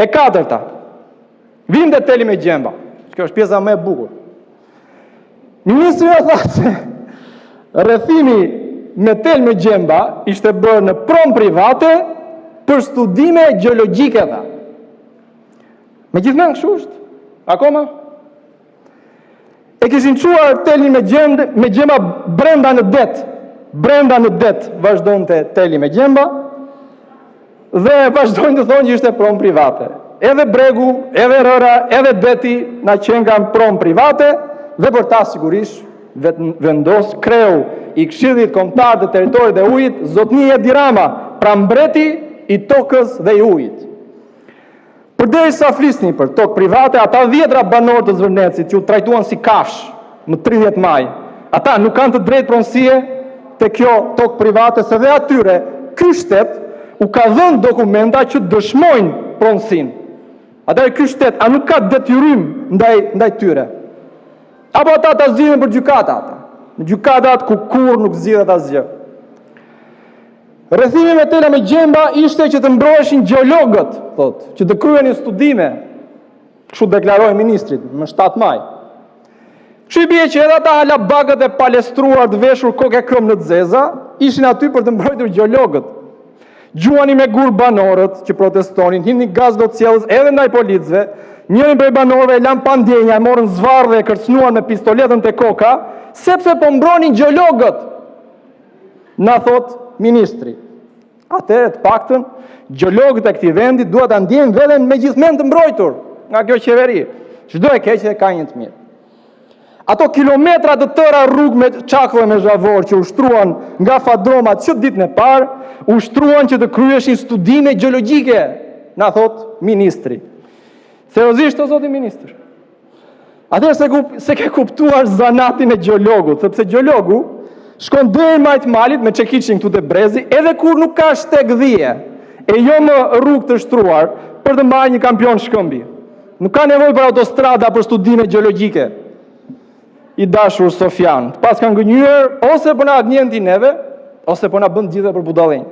E katërta, vim dhe teli me gjemba. Kjo është pjesa më e bukur. Ministri o thotë se rrethimi me tel me gjemba ishte bërë në prom private për studime gjeologjike tha. Me gjithmonë kështu është? Akoma? E kishin quar telin me gjemba brenda në det. Brenda në det vazhdonte teli me gjemba dhe vazhdojnë të thonë që ishte prom private. Edhe bregu, edhe rëra, edhe deti na qenë kanë prom private dhe për ta sigurisht vendos kreu i Këshillit Kombëtar të Territorit dhe Ujit, zotnia Edi Rama, pra mbreti i tokës dhe i ujit. Përderisa flisni për tokë private, ata 10 banorë të Zvërnecit që u trajtuan si kafsh më 30 maj, ata nuk kanë të drejtë pronësie të kjo tokë private, se dhe atyre ky shtet u ka dhënë dokumenta që dëshmojnë pronësinë. Atëherë ky shtet a nuk ka detyrim ndaj tyre? Apo ata ta zgjidhin për gjykata ata? Në gjykatat ku kur nuk zgjidhet asgjë. Rrethimi me tela me gjemba ishte që të mbroheshin gjeologët, thotë, që të kryenin studime. Kështu deklaroi ministrit më 7 maj. Kështu i bie që edhe ata halabagët e palestruar të veshur kokë këmbë në zeza ishin aty për të mbrojtur gjeologët. Gjuani me gur banorët që protestonin, hini gaz do cjellës edhe ndaj policëve, njërin prej banorëve e lan pandjenja, e morën zvarr dhe e kërcënuan me pistoletën te koka, sepse po mbronin gjeologët. Na thot ministri. Atëherë të paktën gjeologët e këtij vendi duhet ta ndjejnë veten me gjithmonë të mbrojtur nga kjo qeveri. Çdo e keq ka një të mirë. Ato kilometra të tëra rrugë me çakull me zhavor që ushtruan nga fadromat që ditën e parë, ushtruan që të kryeshin studime gjeologjike, na thot ministri. Seriozisht o zoti ministër. Atëherë se ke kuptuar zanatin e gjeologut, sepse gjeologu shkon deri majt malit me çekiçin këtu te brezi, edhe kur nuk ka shteg dhije, e jo më rrugë të shtruar për të marrë një kampion shkëmbi. Nuk ka nevojë për autostrada për studime gjeologjike. I dashur Sofian, pas kanë gënjur ose po na gënjenti neve, ose po na bën gjithë për budallënj.